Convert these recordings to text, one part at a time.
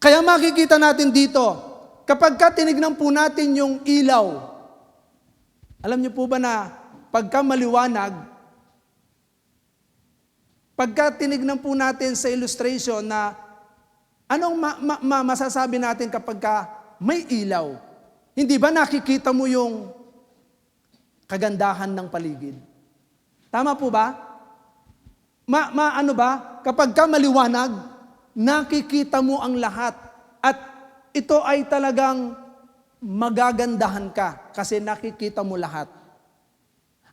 Kaya makikita natin dito, kapag tinignan po natin yung ilaw, alam niyo po ba na pagka maliwanag, pagka tinignan po natin sa illustration na anong masasabi natin kapag may ilaw? Hindi ba nakikita mo yung kagandahan ng paligid? Tama po ba? Ano ba? Kapag maliwanag, nakikita mo ang lahat. At ito ay talagang magagandahan ka kasi nakikita mo lahat.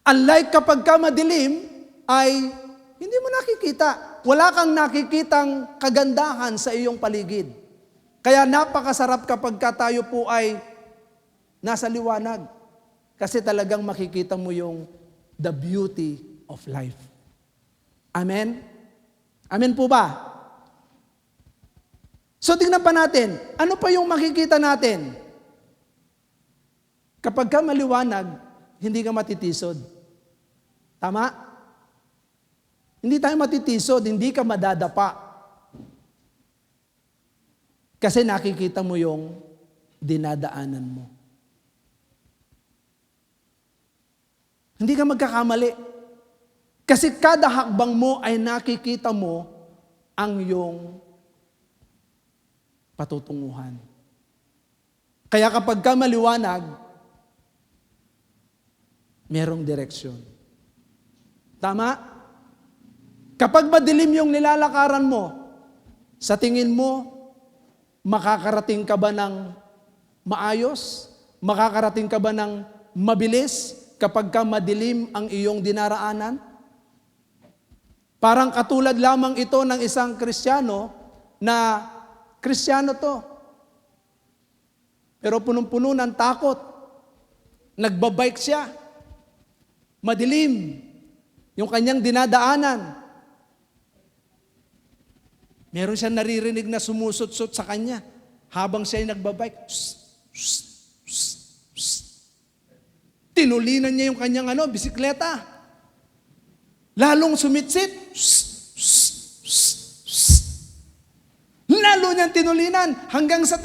Unlike kapag madilim, ay hindi mo nakikita. Wala kang nakikitang kagandahan sa iyong paligid. Kaya napakasarap kapag tayo po ay nasa liwanag. Kasi talagang makikita mo yung the beauty of life. Amen? Amen po ba? So tingnan pa natin, ano pa yung makikita natin? Kapag maliwanag, hindi ka matitisod. Tama? Hindi tayo matitisod, hindi ka madadapa. Kasi nakikita mo yung dinadaanan mo. Hindi ka magkakamali. Kasi kada hakbang mo ay nakikita mo ang iyong patutunguhan. Kaya kapag maliwanag, merong direksyon. Tama? Kapag madilim yung nilalakaran mo, sa tingin mo, makakarating ka ba ng maayos? Makakarating ka ba ng mabilis kapag madilim ang iyong dinaraanan? Parang katulad lamang ito ng isang Kristiyano na Kristiyano to. Pero punong-puno ng takot. Nagbabike siya. Madilim yung kanyang dinadaanan. Meron siyang naririnig na sumusot-sot sa kanya habang siya ay nagbabike. Tinulinan niya yung kanyang bisikleta. Lalong sumitsit. Lalo niyang tinulinan hanggang sa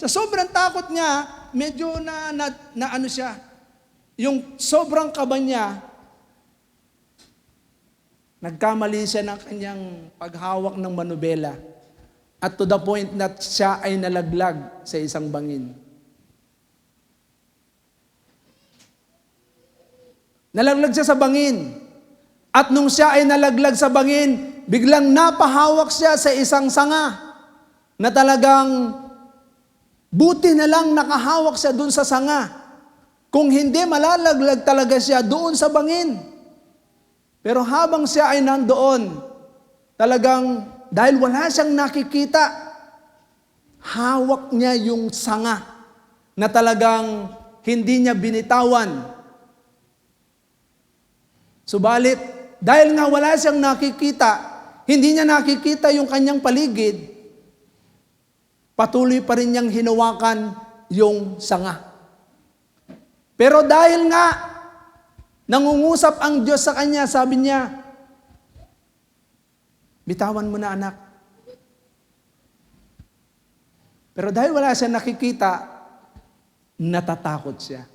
sobrang takot niya, medyo na ano siya, yung sobrang kaba niya, nagkamali siya ng kanyang paghawak ng manubela at to the point na siya ay nalaglag sa isang bangin. Nalaglag siya sa bangin. At nung siya ay nalaglag sa bangin, biglang napahawak siya sa isang sanga na talagang buti na lang nakahawak siya doon sa sanga. Kung hindi, malalaglag talaga siya doon sa bangin. Pero habang siya ay nandoon, talagang dahil wala siyang nakikita, hawak niya yung sanga na talagang hindi niya binitawan. Subalit, dahil nga wala siyang nakikita, hindi niya nakikita yung kanyang paligid, patuloy pa rin niyang hinawakan yung sanga. Pero dahil nga, nangungusap ang Diyos sa kanya, sabi niya, bitawan mo na anak. Pero dahil wala siyang nakikita, natatakot siya.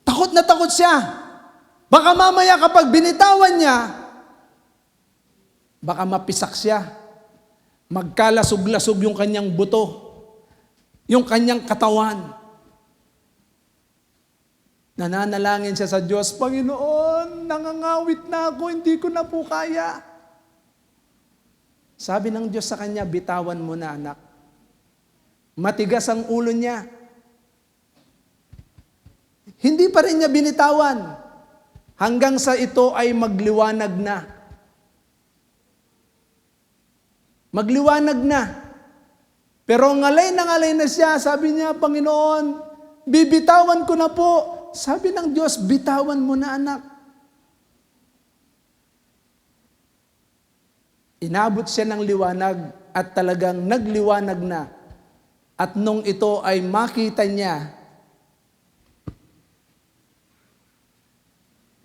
Takot na takot siya. Baka mamaya kapag binitawan niya, baka mapisak siya. Magkalasog-lasog yung kanyang buto, yung kanyang katawan. Nananalangin siya sa Diyos, Panginoon, nangangawit na ako, hindi ko na po kaya. Sabi ng Diyos sa kanya, bitawan mo na anak. Matigas ang ulo niya. Hindi pa rin niya binitawan. Hanggang sa ito ay magliwanag na. Magliwanag na. Pero ngalay na siya, sabi niya, Panginoon, bibitawan ko na po. Sabi ng Diyos, bitawan mo na anak. Inabot siya ng liwanag at talagang nagliwanag na. At nung ito ay makita niya,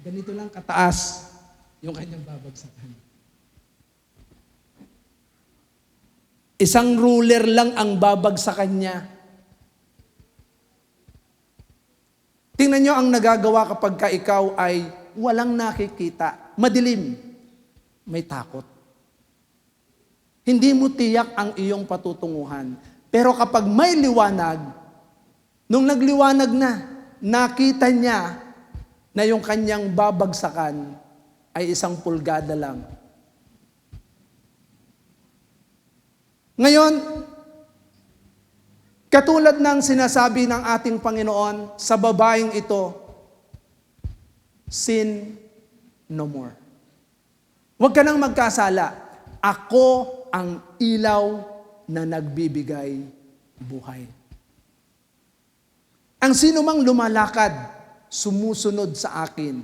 ganito lang kataas yung kanyang babagsakan. Isang ruler lang ang babagsakan niya. Tingnan nyo ang nagagawa kapag ka ikaw ay walang nakikita. Madilim. May takot. Hindi mo tiyak ang iyong patutunguhan. Pero kapag may liwanag, nung nagliwanag na, nakita niya na yung kanyang babagsakan ay 1 pulgada lang. Ngayon, katulad ng sinasabi ng ating Panginoon sa babaeng ito, sin no more. Huwag ka nang magkasala. Ako ang ilaw na nagbibigay buhay. Ang sino mang lumalakad, sumusunod sa akin,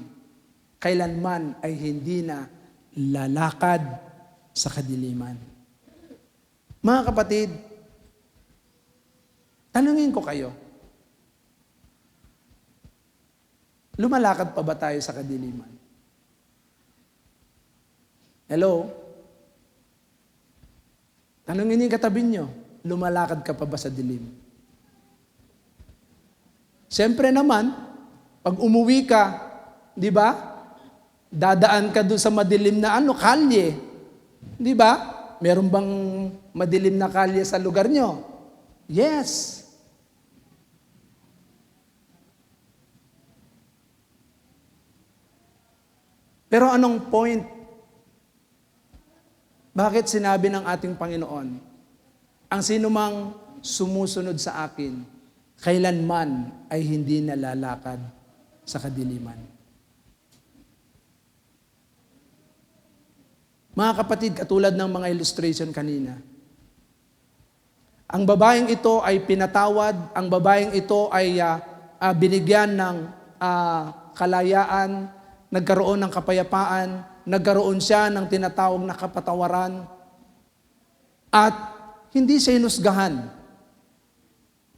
kailanman ay hindi na lalakad sa kadiliman. Mga kapatid, tanungin ko kayo, lumalakad pa ba tayo sa kadiliman? Hello? Tanungin niyo yung katabi niyo, lumalakad ka pa ba sa dilim? Siyempre naman, pag umuwi ka, di ba? Dadaan ka doon sa madilim na kalye. Di ba? Meron bang madilim na kalye sa lugar niyo? Yes. Pero anong point? Bakit sinabi ng ating Panginoon, ang sinumang sumusunod sa akin, kailanman ay hindi nalalakad sa kadiliman? Mga kapatid, katulad ng mga illustration kanina, ang babaeng ito ay pinatawad, ang babaeng ito ay binigyan ng kalayaan, nagkaroon ng kapayapaan, nagkaroon siya ng tinatawag na kapatawaran, at hindi siya hinusgahan.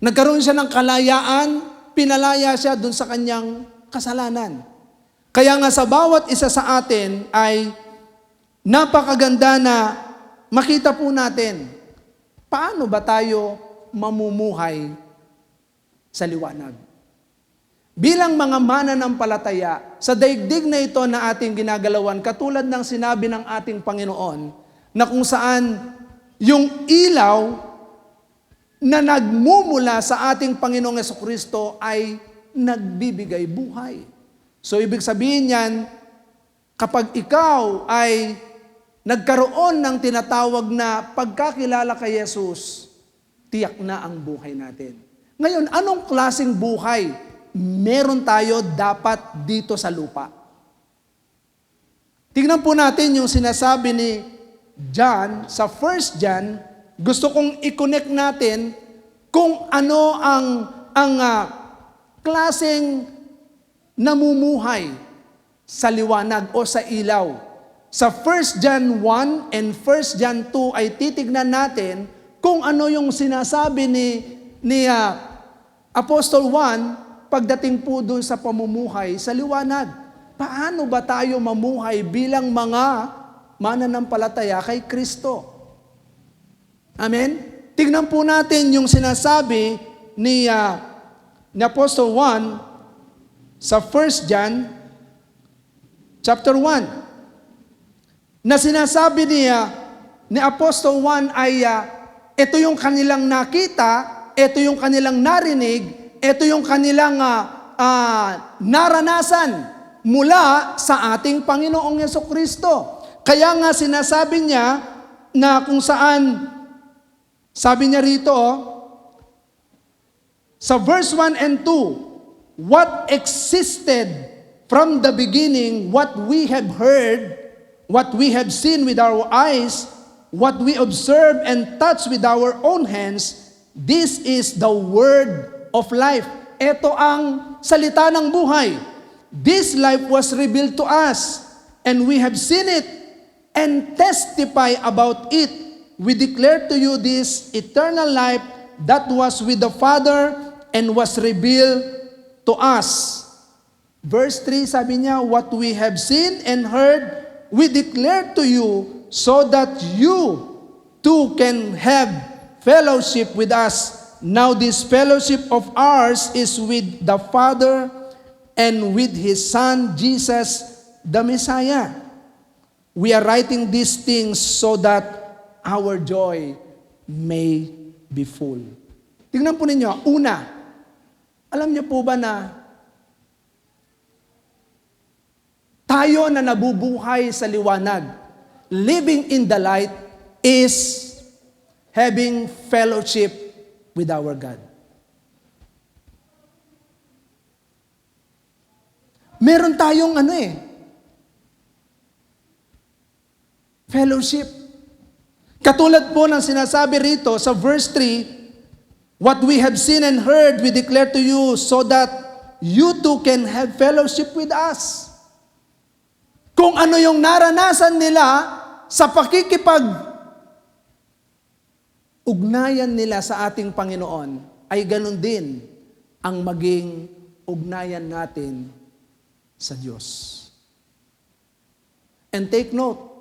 Nagkaroon siya ng kalayaan, pinalaya siya dun sa kanyang kasalanan. Kaya nga sa bawat isa sa atin ay napakaganda na makita po natin paano ba tayo mamumuhay sa liwanag. Bilang mga mananampalataya, sa daigdig na ito na ating ginagalawan, katulad ng sinabi ng ating Panginoon, na kung saan yung ilaw na nagmumula sa ating Panginoong Jesucristo ay nagbibigay buhay. So ibig sabihin yan, kapag ikaw ay nagkaroon ng tinatawag na pagkakilala kay Jesus, tiyak na ang buhay natin. Ngayon, anong klaseng buhay meron tayo dapat dito sa lupa? Tingnan po natin yung sinasabi ni John sa 1 John. Gusto kong i-connect natin kung ano ang klaseng namumuhay sa liwanag o sa ilaw. Sa 1 John 1 and 1 John 2 ay titignan natin kung ano yung sinasabi ni Apostle 1 pagdating po doon sa pamumuhay sa liwanag. Paano ba tayo mamuhay bilang mga mananampalataya kay Kristo? Amen? Tignan po natin yung sinasabi ni Apostle 1 sa 1 John chapter 1. Na sinasabi ni Apostle 1 ay ito yung kanilang nakita, ito yung kanilang narinig, ito yung kanilang naranasan mula sa ating Panginoong Jesucristo. Kaya nga sinasabi niya na kung saan, sabi niya rito, sa verse 1 and 2, what existed from the beginning, what we have heard, what we have seen with our eyes, what we observe and touch with our own hands, this is the word of life. Ito ang salita ng buhay. This life was revealed to us, and we have seen it and testify about it. We declare to you this eternal life that was with the Father and was revealed to us. Verse 3, sabi niya, what we have seen and heard, we declare to you so that you too can have fellowship with us. Now this fellowship of ours is with the Father and with His Son, Jesus the Messiah. We are writing these things so that our joy may be full. Tingnan po ninyo, una, alam niyo po ba na tayo na nabubuhay sa liwanag, living in the light, is having fellowship with our God. Meron tayong fellowship. Katulad po ng sinasabi rito sa verse 3, what we have seen and heard, we declare to you so that you too can have fellowship with us. Kung ano yung naranasan nila sa ugnayan nila sa ating Panginoon, ay ganun din ang maging ugnayan natin sa Diyos. And take note,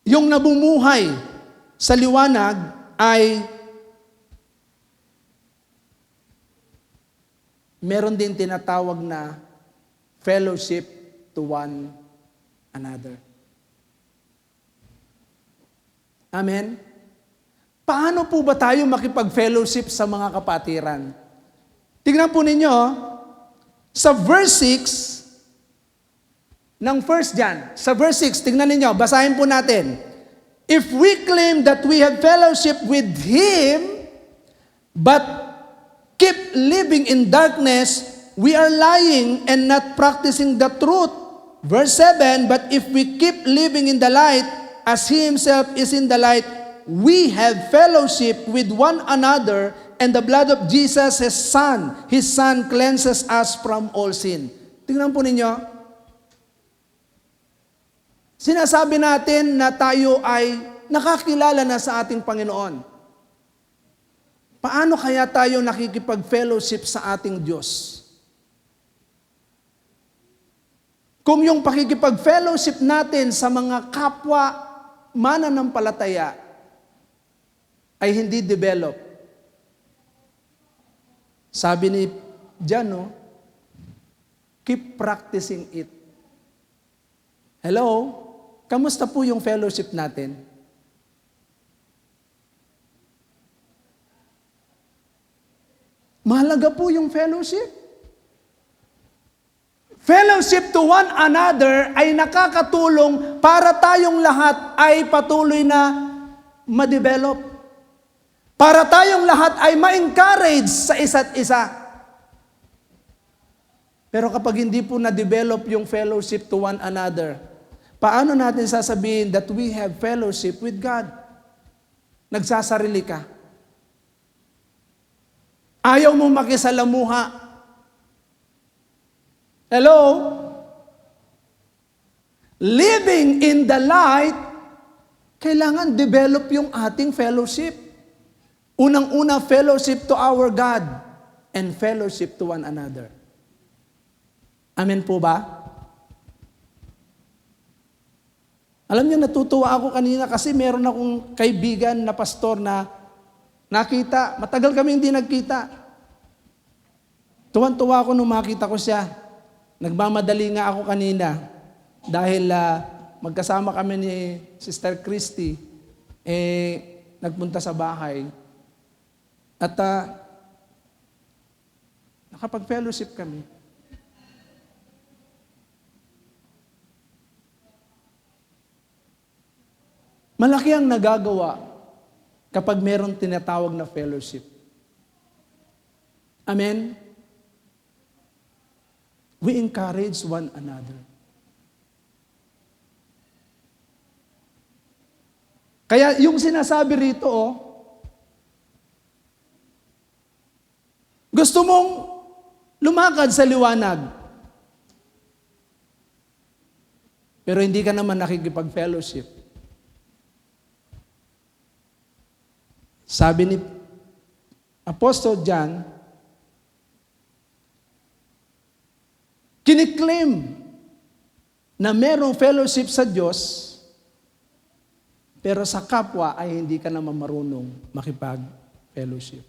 yung nabumuhay sa liwanag ay meron din tinatawag na fellowship to one another. Amen? Paano po ba tayo makipag-fellowship sa mga kapatiran? Tingnan po ninyo, sa verse 6 ng 1 John, sa verse 6, tingnan ninyo, basahin po natin. If we claim that we have fellowship with Him, but keep living in darkness, we are lying and not practicing the truth. Verse 7, but if we keep living in the light, as He Himself is in the light, we have fellowship with one another, and the blood of Jesus, His Son cleanses us from all sin. Tingnan po ninyo. Sinasabi natin na tayo ay nakakilala na sa ating Panginoon. Paano kaya tayo nakikipag-fellowship sa ating Diyos? Kung yung pakikipag-fellowship natin sa mga kapwa mananampalataya ay hindi develop. Sabi ni John, keep practicing it. Hello? Kamusta po yung fellowship natin? Mahalaga po yung fellowship. Fellowship to one another ay nakakatulong para tayong lahat ay patuloy na ma-develop. Para tayong lahat ay ma-encourage sa isa't isa. Pero kapag hindi po na-develop yung fellowship to one another, paano natin sasabihin that we have fellowship with God? Nagsasarili ka. Ayaw mo makisalamuha. Hello? Living in the light, kailangan develop yung ating fellowship. Unang-una, fellowship to our God and fellowship to one another. Amen po ba? Alam niyo, natutuwa ako kanina kasi meron akong kaibigan na pastor na nakita, matagal kami hindi nagkita. Tuwan-tuwa ako nung makita ko siya. Nagmamadali nga ako kanina dahil magkasama kami ni Sister Christy, nagpunta sa bahay at nakapag-fellowship kami. Malaki ang nagagawa kapag meron tinatawag na fellowship. Amen? We encourage one another. Kaya yung sinasabi rito, gusto mong lumakad sa liwanag, pero hindi ka naman nakikipag-fellowship. Sabi ni Apostle John, kiniklaim na merong fellowship sa Diyos, pero sa kapwa ay hindi ka naman marunong makipag-fellowship.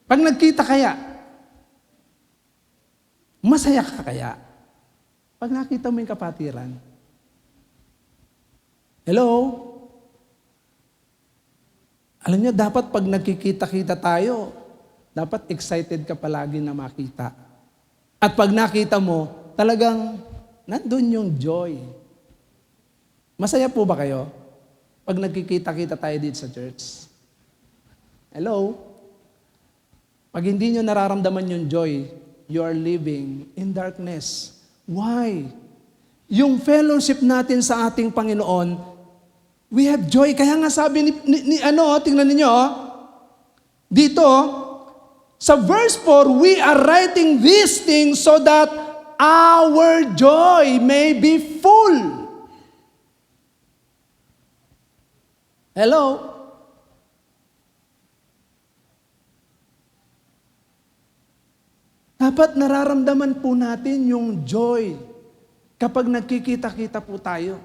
Pag nagkita kaya, masaya ka kaya? Pag nakita mo yung kapatiran, hello? Alam niyo, dapat pag nagkikita-kita tayo, dapat excited ka palagi na makita. At pag nakita mo, talagang nandun yung joy. Masaya po ba kayo? Pag nagkikita-kita tayo dito sa church? Hello? Pag hindi nyo nararamdaman yung joy, you are living in darkness. Why? Yung fellowship natin sa ating Panginoon, we have joy. Kaya nga sabi tingnan ninyo, dito, sa verse 4, we are writing these things so that our joy may be full. Hello? Dapat nararamdaman po natin yung joy kapag nagkikita-kita po tayo.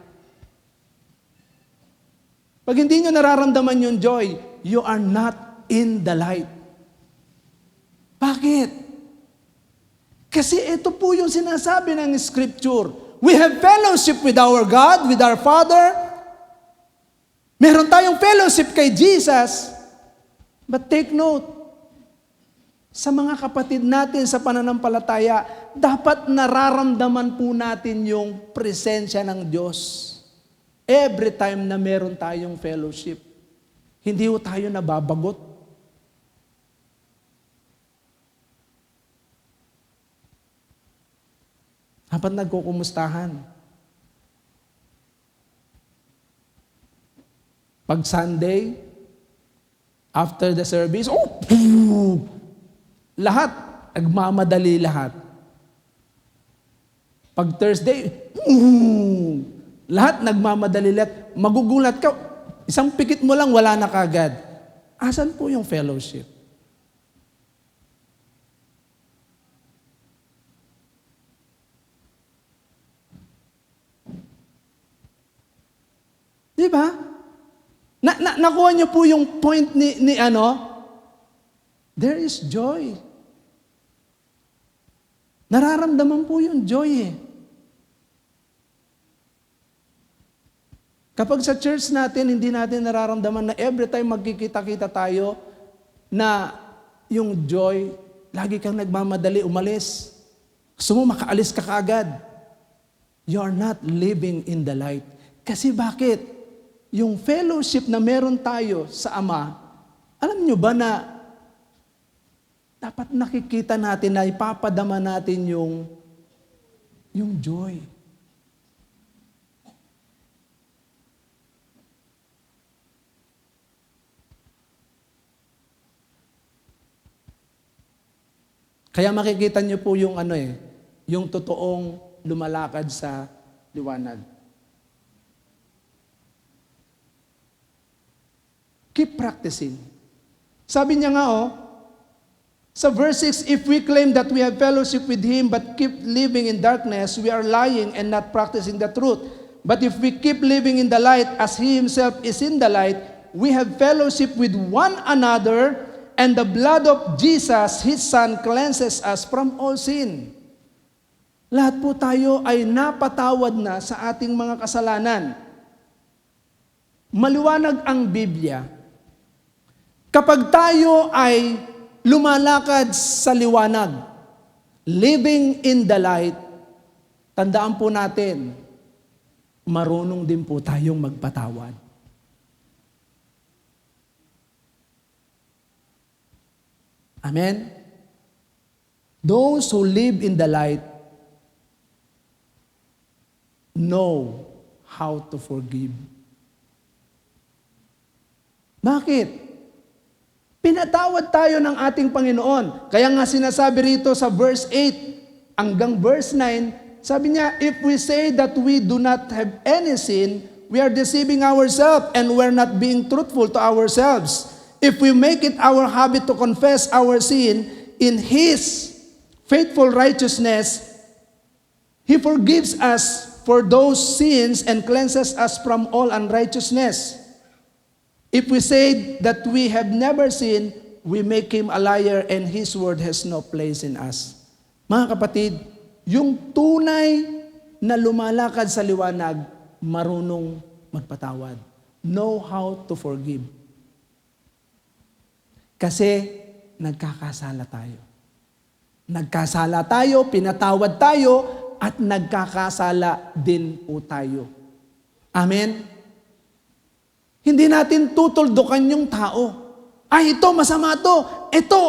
Pag hindi nyo nararamdaman yung joy, you are not in the light. Bakit? Kasi ito po yung sinasabi ng Scripture. We have fellowship with our God, with our Father. Meron tayong fellowship kay Jesus. But take note, sa mga kapatid natin sa pananampalataya, dapat nararamdaman po natin yung presensya ng Diyos. Every time na meron tayong fellowship, hindi po tayo nababagot. Dapat nagkukumustahan. Pag Sunday, after the service, lahat, nagmamadali lahat. Pag Thursday, lahat nagmamadali lahat. Magugulat ka, isang pikit mo lang, wala na kagad. Asan po yung fellowship? Di ba? Nakuha niyo po yung point ni there is joy. Nararamdaman po yung joy eh. Kapag sa church natin, hindi natin nararamdaman na every time magkikita-kita tayo, na yung joy, lagi kang nagmamadali umalis. Gusto mo makaalis ka kaagad. You are not living in the light. Kasi bakit? Yung fellowship na meron tayo sa Ama, alam nyo ba na dapat nakikita natin na ipapadama natin yung joy. Kaya makikita niyo po yung yung totoong lumalakad sa liwanag. Keep practicing. Sabi niya nga sa verse 6, if we claim that we have fellowship with Him but keep living in darkness, we are lying and not practicing the truth. But if we keep living in the light as He Himself is in the light, we have fellowship with one another, and the blood of Jesus, His Son, cleanses us from all sin. Lahat po tayo ay napatawad na sa ating mga kasalanan. Maliwanag ang Biblia. Kapag tayo ay lumalakad sa liwanag, living in the light, tandaan po natin, marunong din po tayong magpatawad. Amen? Those who live in the light know how to forgive. Bakit? Pinatawad tayo ng ating Panginoon. Kaya nga sinasabi rito sa verse 8 hanggang verse 9, sabi niya, if we say that we do not have any sin, we are deceiving ourselves and we're not being truthful to ourselves. If we make it our habit to confess our sin in His faithful righteousness, He forgives us for those sins and cleanses us from all unrighteousness. If we say that we have never sinned, we make Him a liar and His word has no place in us. Mga kapatid, yung tunay na lumalakad sa liwanag, marunong magpatawad. Know how to forgive. Kasi nagkakasala tayo. Nagkasala tayo, pinatawad tayo, at nagkakasala din po tayo. Amen? Hindi natin tutuldukan yung tao. Ay, ito, masama to. Ito.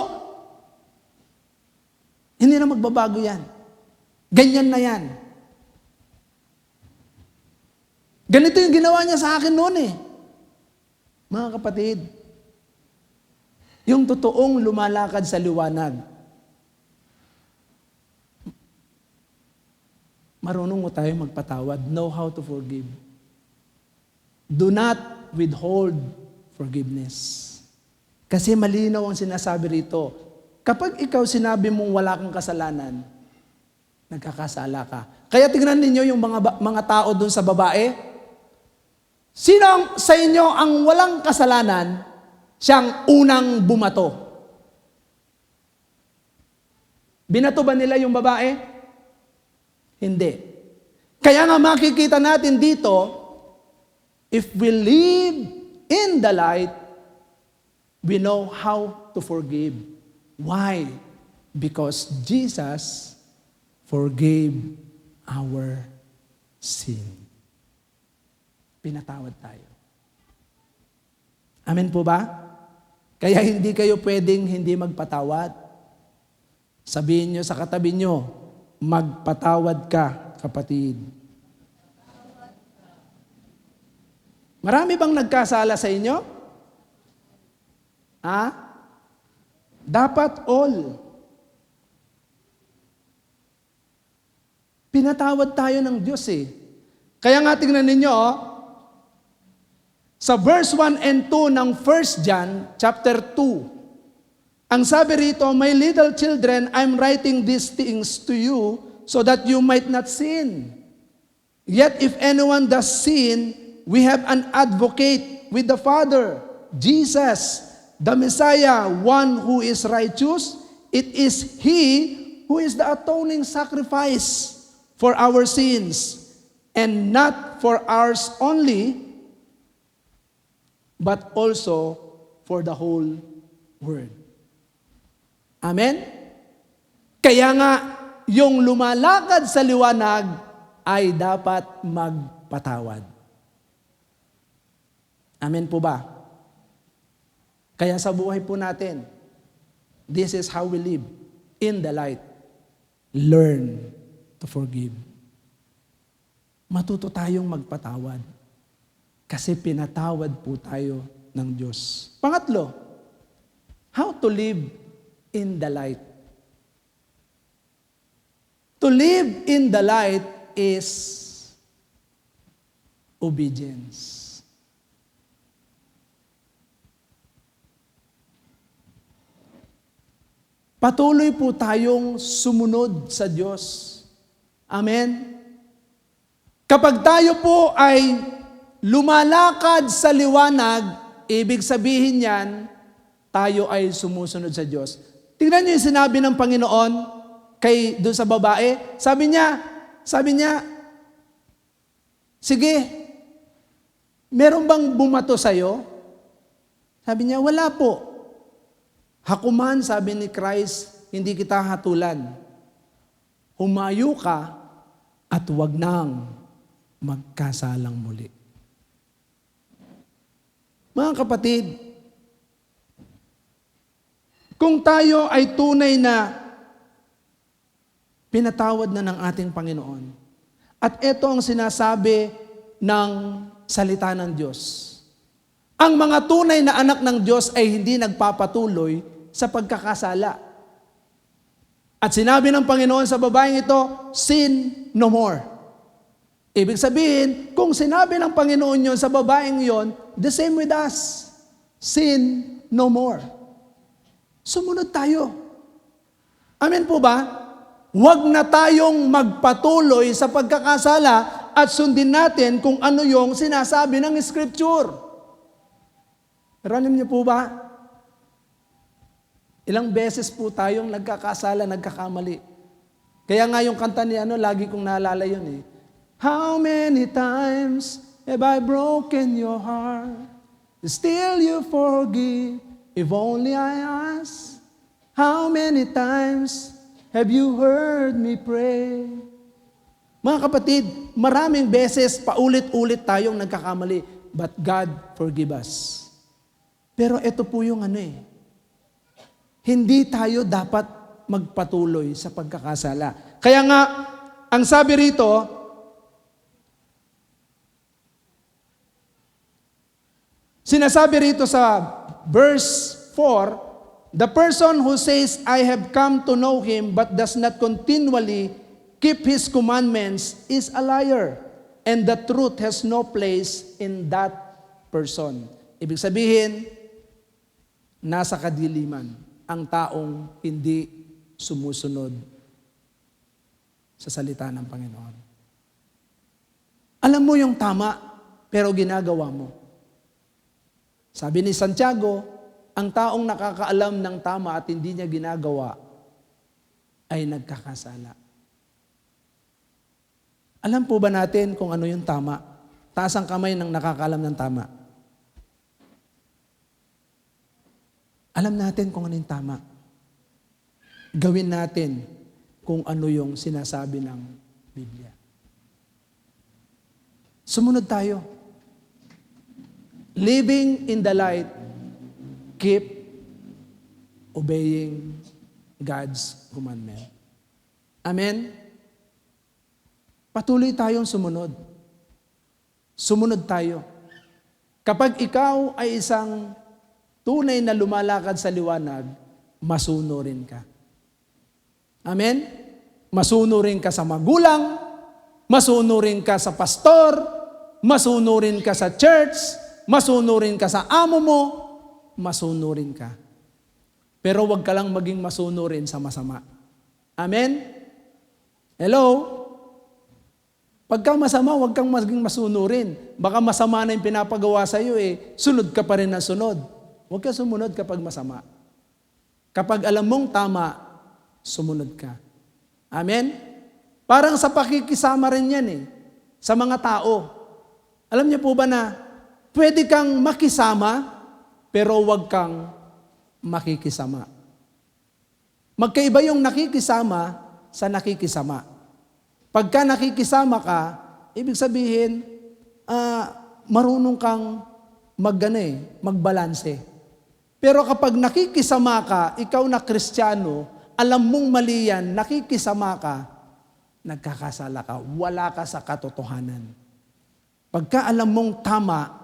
Hindi na magbabago yan. Ganyan na yan. Ganito yung ginawa niya sa akin noon eh. Mga kapatid, yung totoong lumalakad sa liwanag, marunong mo tayo magpatawad. Know how to forgive. Do not withhold forgiveness. Kasi malinaw ang sinasabi rito. Kapag ikaw sinabi mong wala kang kasalanan, nagkakasala ka. Kaya tingnan ninyo yung mga tao dun sa babae. Sino sa inyo ang walang kasalanan, siyang unang bumato? Binato ba nila yung babae? Hindi. Kaya nga makikita natin dito, if we live in the light, we know how to forgive. Why? Because Jesus forgave our sin. Pinatawad tayo. Amen po ba? Kaya hindi kayo pwedeng hindi magpatawad. Sabihin nyo sa katabi nyo, magpatawad ka, kapatid. Marami bang nagkasala sa inyo? Ha? Dapat all. Pinatawad tayo ng Diyos eh. Kaya nga tingnan ninyo, sa verse 1 and 2 ng 1 John chapter 2, ang sabi rito, "My little children, I'm writing these things to you so that you might not sin. Yet if anyone does sin, we have an advocate with the Father, Jesus, the Messiah, one who is righteous. It is He who is the atoning sacrifice for our sins, and not for ours only, but also for the whole world." Amen? Kaya nga, yung lumalakad sa liwanag ay dapat magpatawad. Amen po ba? Kaya sa buhay po natin, this is how we live in the light. Learn to forgive. Matuto tayong magpatawad. Kasi pinatawad po tayo ng Diyos. Pangatlo, how to live in the light. To live in the light is obedience. Patuloy po tayong sumunod sa Diyos. Amen? Kapag tayo po ay lumalakad sa liwanag, ibig sabihin yan, tayo ay sumusunod sa Diyos. Tingnan niyo yung sinabi ng Panginoon doon sa babae. Sabi niya, sige, meron bang bumato sa'yo? Sabi niya, wala po. Hakuman, sabi ni Christ, hindi kita hatulan. Humayo ka at huwag nang magkasalang muli. Mga kapatid, kung tayo ay tunay na pinatawad na ng ating Panginoon, at ito ang sinasabi ng salita ng Diyos, ang mga tunay na anak ng Diyos ay hindi nagpapatuloy sa pagkakasala. At sinabi ng Panginoon sa babaeng ito, sin no more. Ibig sabihin, kung sinabi ng Panginoon yon sa babaeng yon, the same with us. Sin no more. Sumunod tayo. Amen po ba? Huwag na tayong magpatuloy sa pagkakasala at sundin natin kung ano yung sinasabi ng Scripture. Pero alam niyo po ba, ilang beses po tayong nagkakasala, nagkakamali. Kaya nga yung kanta ni lagi kong naalala yun eh. How many times have I broken your heart? Still you forgive, if only I ask. How many times have you heard me pray? Mga kapatid, maraming beses paulit-ulit tayong nagkakamali, but God forgive us. Pero ito po yung hindi tayo dapat magpatuloy sa pagkakasala. Kaya nga, ang sabi rito, sinasabi rito sa verse 4, the person who says, I have come to know Him but does not continually keep His commandments is a liar, and the truth has no place in that person. Ibig sabihin, nasa kadiliman ang taong hindi sumusunod sa salita ng Panginoon. Alam mo yung tama, pero ginagawa mo. Sabi ni Santiago, ang taong nakakaalam ng tama at hindi niya ginagawa ay nagkakasala. Alam po ba natin kung ano yung tama? Taas ang kamay ng nakakaalam ng tama. Alam natin kung ano yung tama. Gawin natin kung ano yung sinasabi ng Biblia. Sumunod tayo. Living in the light, keep obeying God's commandment. Amen? Patuloy tayong sumunod. Sumunod tayo. Kapag ikaw ay isang tunay na lumalakad sa liwanag, masunurin ka. Amen? Masunurin ka sa magulang, masunurin ka sa pastor, masunurin ka sa church, masunurin ka sa amo mo, masunurin ka. Pero wag ka lang maging masunurin sa masama. Amen? Hello? Pagka masama, wag kang maging masunurin. Baka masama na yung pinapagawa sa iyo sunod ka pa rin na sunod. Huwag ka sumunod kapag masama. Kapag alam mong tama, sumunod ka. Amen? Parang sa pakikisama rin yan sa mga tao. Alam niyo po ba na pwede kang makisama, pero huwag kang makikisama. Magkaiba yung nakikisama sa nakikisama. Pagka nakikisama ka, ibig sabihin, marunong kang magbalanse. Pero kapag nakikisama ka, ikaw na Kristiyano, alam mong mali yan, nakikisama ka, nagkakasala ka, wala ka sa katotohanan. Pagka alam mong tama,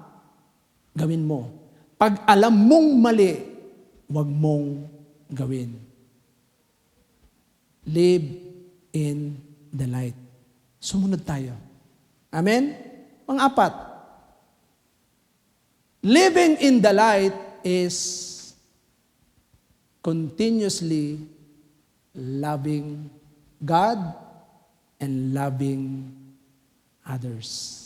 gawin mo. Pag alam mong mali, huwag mong gawin. Live in the light. Sumunod tayo. Amen? Pang-apat, living in the light is continuously loving God and loving others.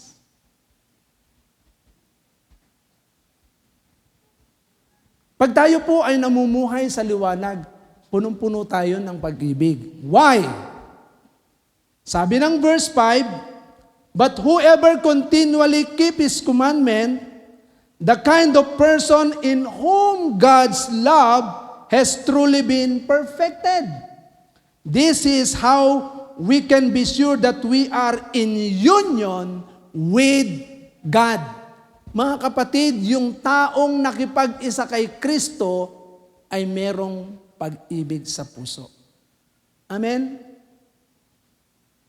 Pag tayo po ay namumuhay sa liwanag, punong-puno tayo ng pag-ibig. Why? Sabi ng verse 5, but whoever continually keep His commandment, the kind of person in whom God's love has truly been perfected. This is how we can be sure that we are in union with God. Mga kapatid, yung taong nakipag-isa kay Kristo ay merong pag-ibig sa puso. Amen?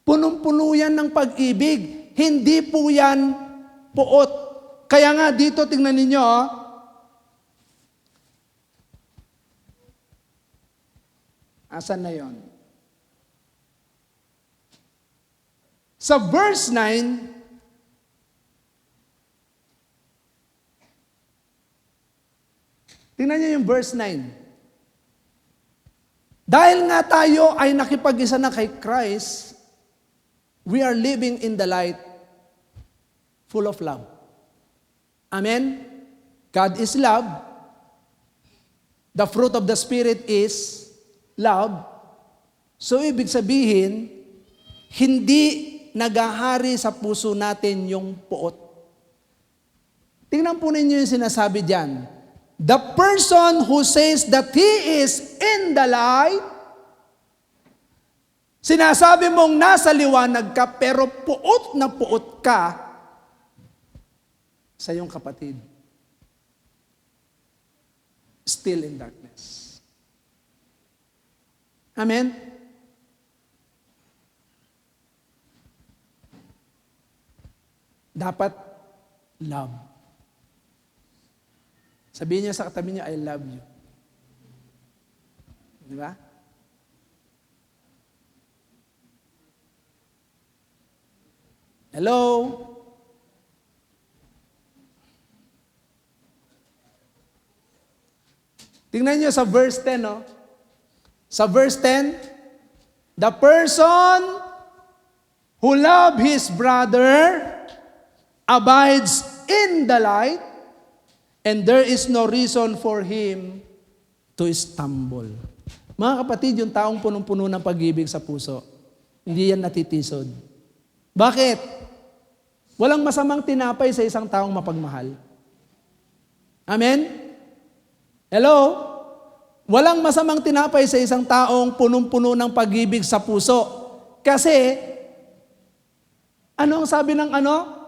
Punong-puno yan ng pag-ibig. Hindi po yan puot. Kaya nga dito, tingnan ninyo, asan na yon? Sa verse 9, tingnan niyo yung verse 9. Dahil nga tayo ay nakipag-isa na kay Christ, we are living in the light full of love. Amen? God is love. The fruit of the Spirit is love. So, ibig sabihin, hindi nagahari sa puso natin yung puot. Tingnan po ninyo yung sinasabi diyan. The person who says that he is in the light, sinasabi mong nasa liwanag ka, pero puot na puot ka sa iyong kapatid. Still in darkness. Amen? Dapat love. Sabihin niyo sa katabi niyo, I love you. Di ba? Hello? Tingnan niyo sa verse 10, no? Sa verse 10, the person who loves his brother abides in the light, and there is no reason for him to stumble. Mga kapatid, yung taong punong-puno ng pag-ibig sa puso, hindi yan natitisod. Bakit? Walang masamang tinapay sa isang taong mapagmahal. Amen? Hello? Walang masamang tinapay sa isang taong punong-puno ng pag-ibig sa puso. Kasi, anong sabi ng ano?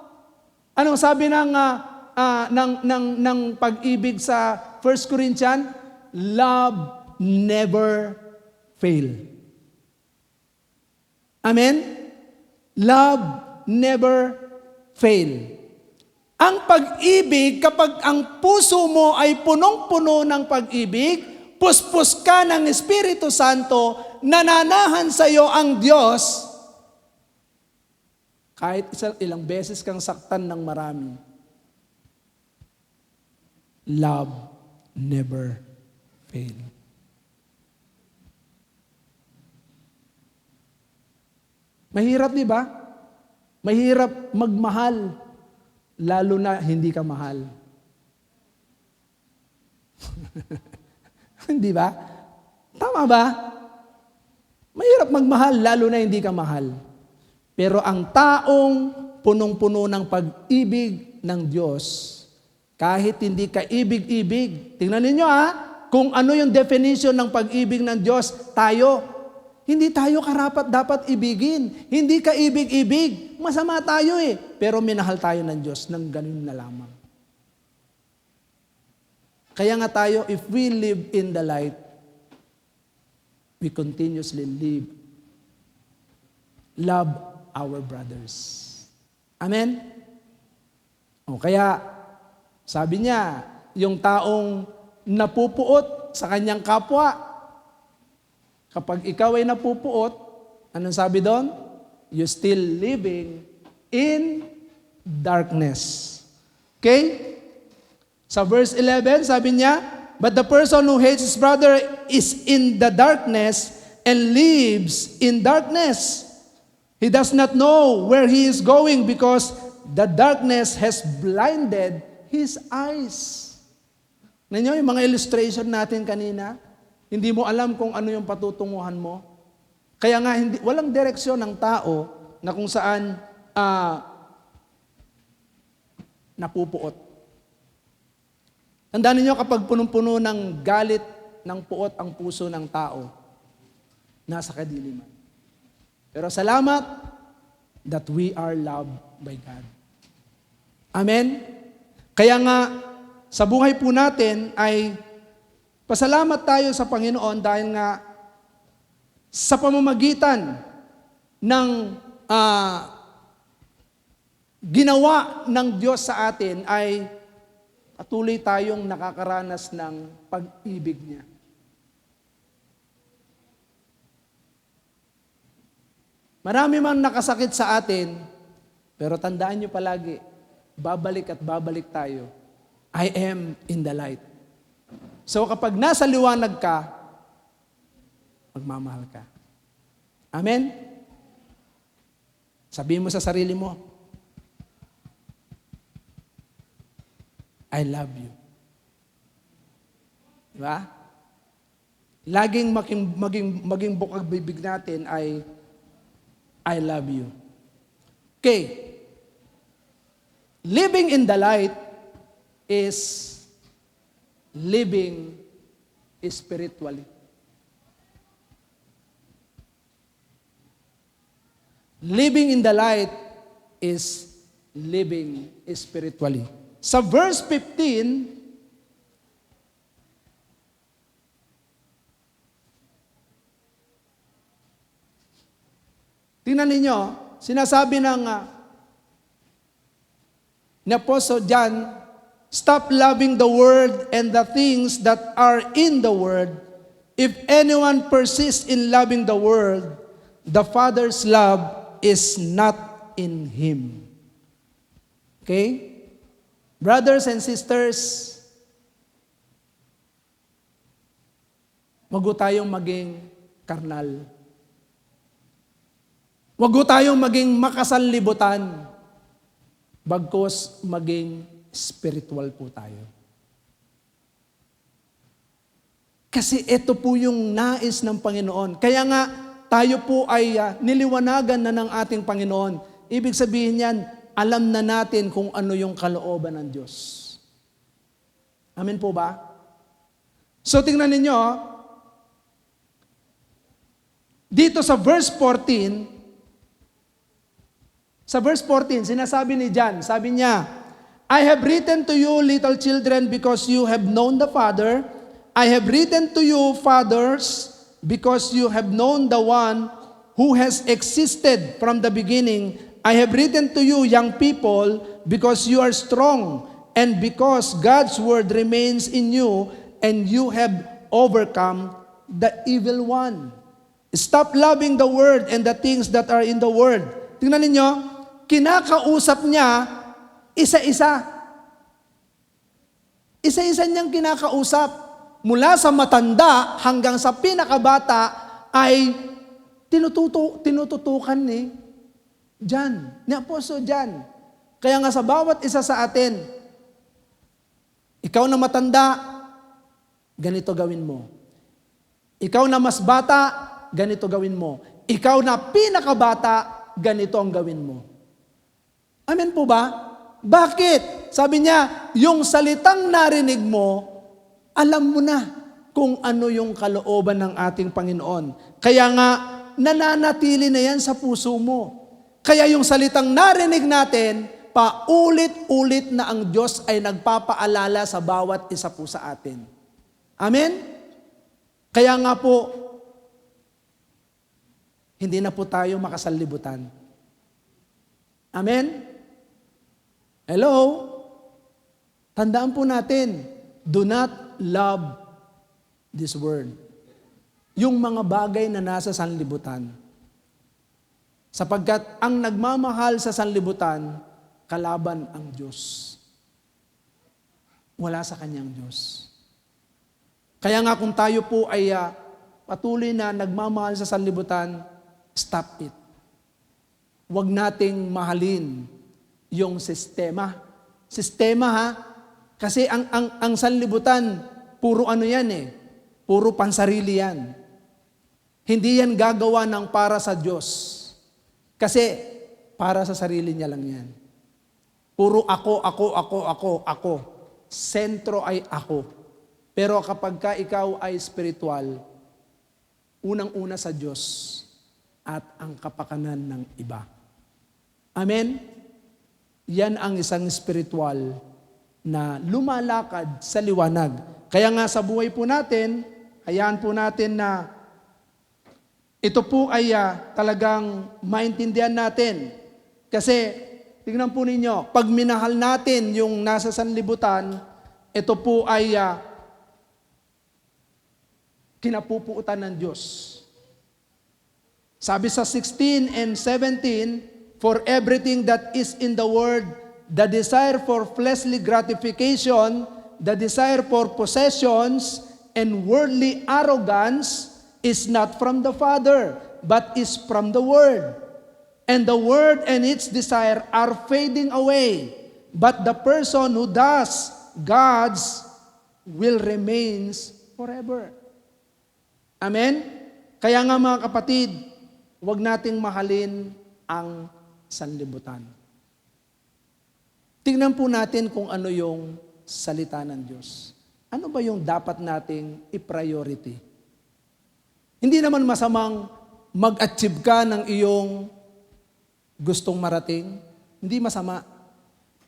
Anong sabi ng pag-ibig sa 1 Corinthians? Love never fail. Amen? Love never fail. Ang pag-ibig, kapag ang puso mo ay punong-puno ng pag-ibig, puspos ka ng Espiritu Santo, nananahan sa iyo ang Diyos, kahit ilang beses kang saktan ng marami, love never fail. Mahirap, di ba? Mahirap magmahal, lalo na hindi ka mahal. Hindi ba? Tama ba? Mahirap magmahal, lalo na hindi ka mahal. Pero ang taong punong-puno ng pag-ibig ng Diyos, kahit hindi ka ibig-ibig, tingnan ninyo kung ano yung definition ng pag-ibig ng Diyos, tayo. Hindi tayo karapat dapat ibigin. Hindi ka ibig-ibig. Masama tayo pero minahal tayo ng Diyos ng ganun na lamang. Kaya nga tayo, if we live in the light, we continuously love our brothers. Amen? Kaya, sabi niya, yung taong napupuot sa kanyang kapwa, kapag ikaw ay napupuot, anong sabi doon? You're still living in darkness. Okay? Sa verse 11, sabi niya, but the person who hates his brother is in the darkness and lives in darkness. He does not know where he is going because the darkness has blinded his eyes. Nanyo, yung mga illustration natin kanina, hindi mo alam kung ano yung patutunguhan mo. Kaya nga, walang direksyon ng tao na kung saan napupuot. Tandaan niyo kapag punong-puno ng galit ng puot ang puso ng tao, nasa kadiliman. Pero salamat that we are loved by God. Amen? Kaya nga, sa buhay po natin ay pasalamat tayo sa Panginoon dahil nga sa pamamagitan ng ginawa ng Diyos sa atin ay patuloy tayong nakakaranas ng pag-ibig niya. Marami mang nakasakit sa atin, pero tandaan niyo palagi, babalik at babalik tayo. I am in the light. So kapag nasa liwanag ka, magmamahal ka. Amen? Sabihin mo sa sarili mo, I love you. Diba? Laging maging bukag bibig natin ay I love you. Okay. Living in the light is living spiritually. Living in the light is living spiritually. Sa verse 15, tingnan ninyo, sinasabi ni Apostle John, stop loving the world and the things that are in the world. If anyone persists in loving the world, the Father's love is not in him. Okay? Brothers and sisters, wag tayong maging karnal. Wag tayong maging makasanlibutan. Bagkus maging spiritual po tayo. Kasi ito po yung nais ng Panginoon. Kaya nga, tayo po ay niliwanagan na ng ating Panginoon. Ibig sabihin yan, alam na natin kung ano yung kalooban ng Diyos. Amen po ba? So tingnan ninyo, dito sa verse 14, sinasabi ni John, sabi niya, I have written to you, little children, because you have known the Father. I have written to you, fathers, because you have known the one who has existed from the beginning. I have written to you, young people, because you are strong, and because God's word remains in you, and you have overcome the evil one. Stop loving the world and the things that are in the world. Tingnan ninyo, kinakausap niya isa-isa. Isa-isa niyang kinakausap. Mula sa matanda hanggang sa pinakabata ay tinututukan ni John, ni Apostol John. Kaya nga sa bawat isa sa atin, ikaw na matanda, ganito gawin mo. Ikaw na mas bata, ganito gawin mo. Ikaw na pinakabata, ganito ang gawin mo. Amen po ba? Bakit? Sabi niya, yung salitang narinig mo, alam mo na kung ano yung kalooban ng ating Panginoon. Kaya nga, nananatili na yan sa puso mo. Kaya yung salitang narinig natin, paulit-ulit na ang Diyos ay nagpapaalala sa bawat isa po sa atin. Amen? Kaya nga po, hindi na po tayo makasanlibutan. Amen? Hello? Tandaan po natin, do not love this world. Yung mga bagay na nasa sanlibutan. Sapagkat ang nagmamahal sa sanlibutan, kalaban ang Diyos. Wala sa kanyang Diyos. Kaya nga kung tayo po ay patuloy na nagmamahal sa sanlibutan, stop it. Huwag nating mahalin yung sistema. Sistema ha, kasi ang sanlibutan, puro ano yan puro pansarili yan. Hindi yan gagawa ng para sa Diyos. Kasi para sa sarili niya lang yan. Puro ako. Sentro ay ako. Pero kapag ka ikaw ay spiritual, unang-una sa Diyos at ang kapakanan ng iba. Amen? Yan ang isang spiritual na lumalakad sa liwanag. Kaya nga sa buhay po natin, hayaan po natin na ito po ay talagang maintindihan natin. Kasi, tingnan po ninyo, pag minahal natin yung nasa sanlibutan, ito po ay kinapupuutan ng Diyos. Sabi sa 16 and 17, for everything that is in the world, the desire for fleshly gratification, the desire for possessions, and worldly arrogance is not from the Father, but is from the Word. And the Word and its desire are fading away, but the person who does God's will remains forever. Amen? Kaya nga mga kapatid, huwag nating mahalin ang sanlibutan. Tingnan po natin kung ano yung salita ng Diyos. Ano ba yung dapat nating i-priority? Hindi naman masamang mag-achieve ka ng iyong gustong marating. Hindi masama.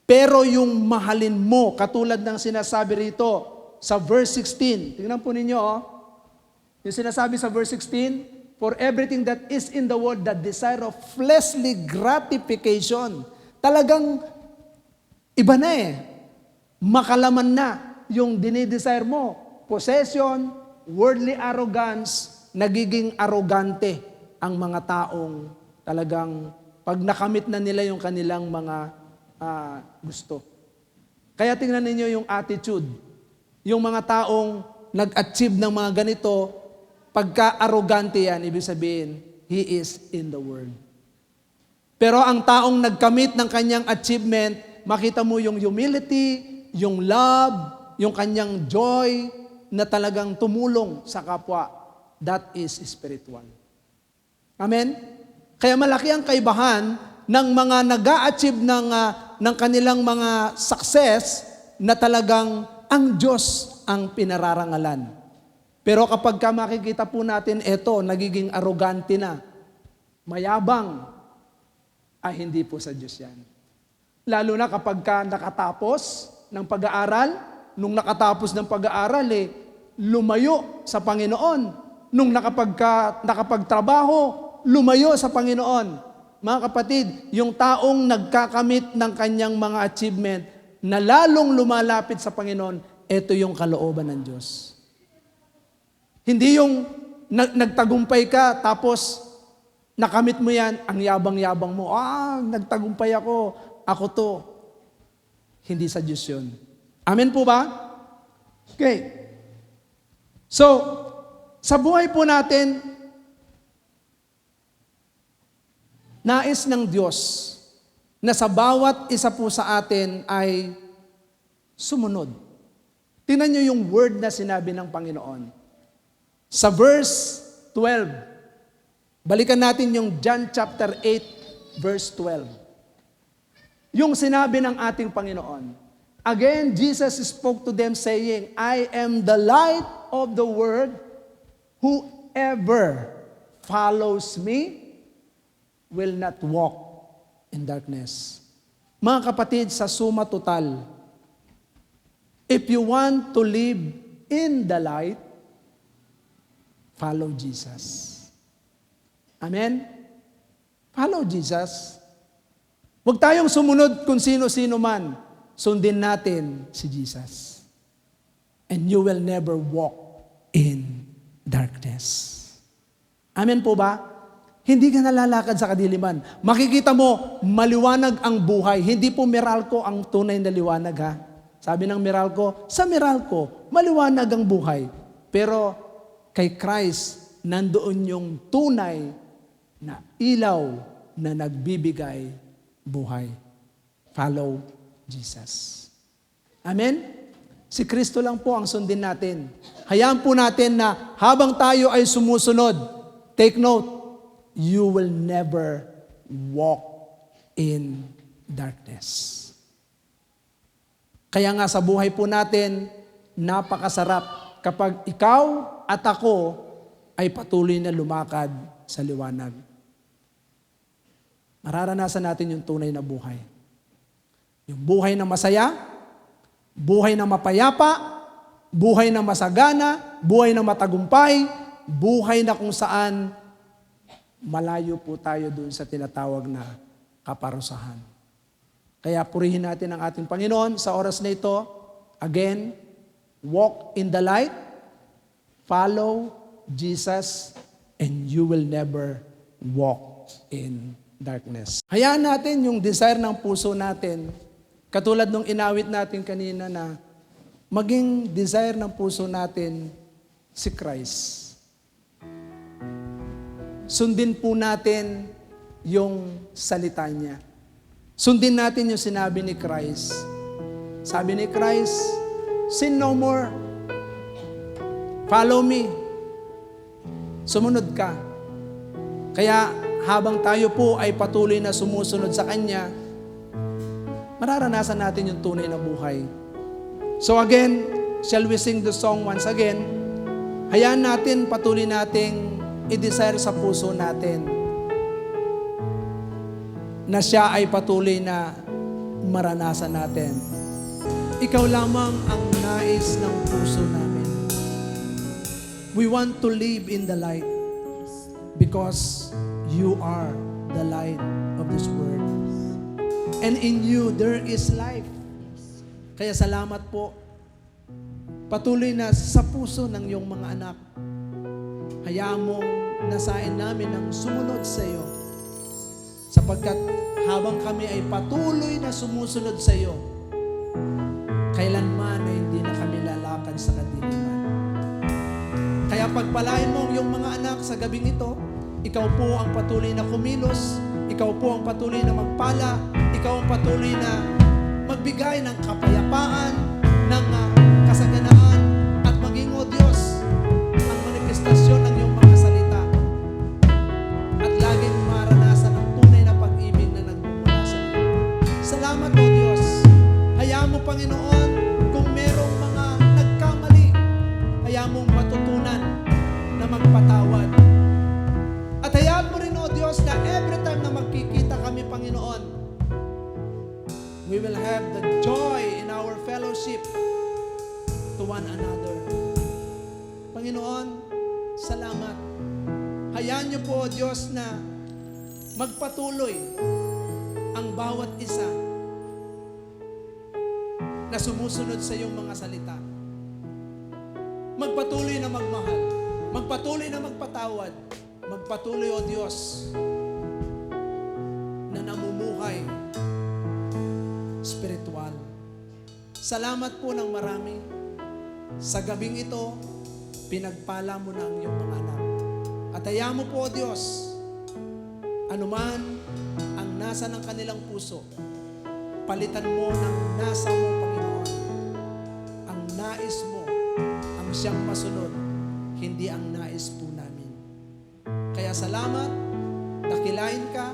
Pero yung mahalin mo, katulad ng sinasabi rito sa verse 16. Tingnan po ninyo, yung sinasabi sa verse 16, for everything that is in the world, the desire of fleshly gratification. Talagang iba na makalaman na yung dinidesire mo. Possession, worldly arrogance, nagiging arrogante ang mga taong talagang pag nakamit na nila yung kanilang mga gusto. Kaya tingnan ninyo yung attitude. Yung mga taong nag-achieve ng mga ganito, pagka-arrogante yan, ibig sabihin, he is in the world. Pero ang taong nagkamit ng kanyang achievement, makita mo yung humility, yung love, yung kanyang joy, na talagang tumulong sa kapwa. That is spiritual. Amen? Kaya malaki ang kaibahan ng mga nag-a-achieve ng kanilang mga success na talagang ang Diyos ang pinararangalan. Pero kapag makikita po natin ito, nagiging arrogante na, mayabang, hindi po sa Diyos yan. Lalo na kapag nakatapos ng pag-aaral, nung nakatapos ng pag-aaral, lumayo sa Panginoon. Nung nakapagtrabaho, lumayo sa Panginoon. Mga kapatid, yung taong nagkakamit ng kanyang mga achievement na lalong lumalapit sa Panginoon, ito yung kalooban ng Diyos. Hindi yung nagtagumpay ka, tapos nakamit mo yan, ang yabang-yabang mo. Nagtagumpay ako to. Hindi sa Diyos yun. Amen po ba? Okay. So, sa buhay po natin, nais ng Diyos na sa bawat isa po sa atin ay sumunod. Tingnan nyo yung word na sinabi ng Panginoon. Sa verse 12, balikan natin yung John chapter 8, verse 12. Yung sinabi ng ating Panginoon. Again, Jesus spoke to them saying, I am the light of the world. Whoever follows me will not walk in darkness. Mga kapatid, sa suma total, if you want to live in the light, follow Jesus. Amen? Follow Jesus. Huwag tayong sumunod kung sino-sino man. Sundin natin si Jesus. And you will never walk in darkness. Amen po ba? Hindi ka nalalakad sa kadiliman. Makikita mo, maliwanag ang buhay. Hindi po Meralco ang tunay na liwanag, ha? Sabi ng Meralco, sa Meralco, maliwanag ang buhay. Pero kay Christ, nandoon yung tunay na ilaw na nagbibigay buhay. Follow Jesus. Amen? Si Kristo lang po ang sundin natin. Hayaan po natin na habang tayo ay sumusunod, take note, you will never walk in darkness. Kaya nga sa buhay po natin, napakasarap kapag ikaw at ako ay patuloy na lumakad sa liwanag. Mararanasan natin yung tunay na buhay. Yung buhay na masaya, buhay na mapayapa, buhay na masagana, buhay na matagumpay, buhay na kung saan malayo po tayo dun sa tinatawag na kaparusahan. Kaya purihin natin ang ating Panginoon sa oras na ito. Again, walk in the light, follow Jesus, and you will never walk in darkness. Hayaan natin yung desire ng puso natin, katulad nung inawit natin kanina na maging desire ng puso natin si Christ. sundin po natin yung salita niya. Sundin natin yung sinabi ni Christ. Sabi ni Christ, sin no more. Follow me. Sumunod ka. Kaya habang tayo po ay patuloy na sumusunod sa Kanya, mararanasan natin yung tunay na buhay. So again, shall we sing the song once again? Hayaan natin, patuloy nating i-desire sa puso natin na siya ay patuloy na maranasan natin. Ikaw lamang ang nais ng puso namin. We want to live in the light because you are the light of this world. And in you, there is life. Kaya salamat po. Patuloy na sa puso ng iyong mga anak. Hayaan mong nasain namin ang sumunod sa iyo. Sapagkat habang kami ay patuloy na sumusunod sa iyo, kailanman ay hindi na kami lalakad sa kadiliman. Kaya pagpalain mo ang iyong mga anak sa gabing ito, ikaw po ang patuloy na kumilos, ikaw po ang patuloy na magpala, ikaw ang patuloy na magbigay ng kapayapaan, ng kasaganaan, at maging, O Diyos, ang manifestasyon ng iyong mga salita. At laging maranasan ang tunay na pag-ibig na nagmumula sa iyo. Salamat, O Diyos. Hayaan mo, Panginoon, kung merong mga nagkamali, hayaan mong matutunan na magpatawad. At hayaan mo rin, O Diyos, na every time na magkikita kami, Panginoon, we will have the joy in our fellowship to one another. Panginoon, salamat. Hayaan niyo po, O Diyos, na magpatuloy ang bawat isa na sumusunod sa iyong mga salita. Magpatuloy na magmahal. Magpatuloy na magpatawad. Magpatuloy, O Diyos, na namumuhay spiritual. Salamat po ng marami. Sa gabing ito, pinagpala mo na ang iyong mga anak. At hayaan mo po, O Diyos, anuman ang nasa ng kanilang puso, palitan mo ng nasa mo, Panginoon. Ang nais mo, ang siyang masunod, hindi ang nais po namin. Kaya salamat, dakilain ka,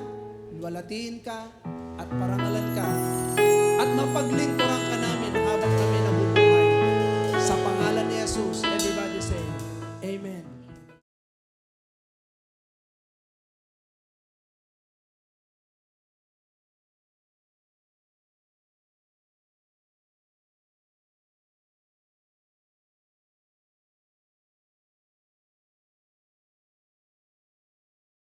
luwalatiin ka, at parangalan ka, at mapaglingkuran ka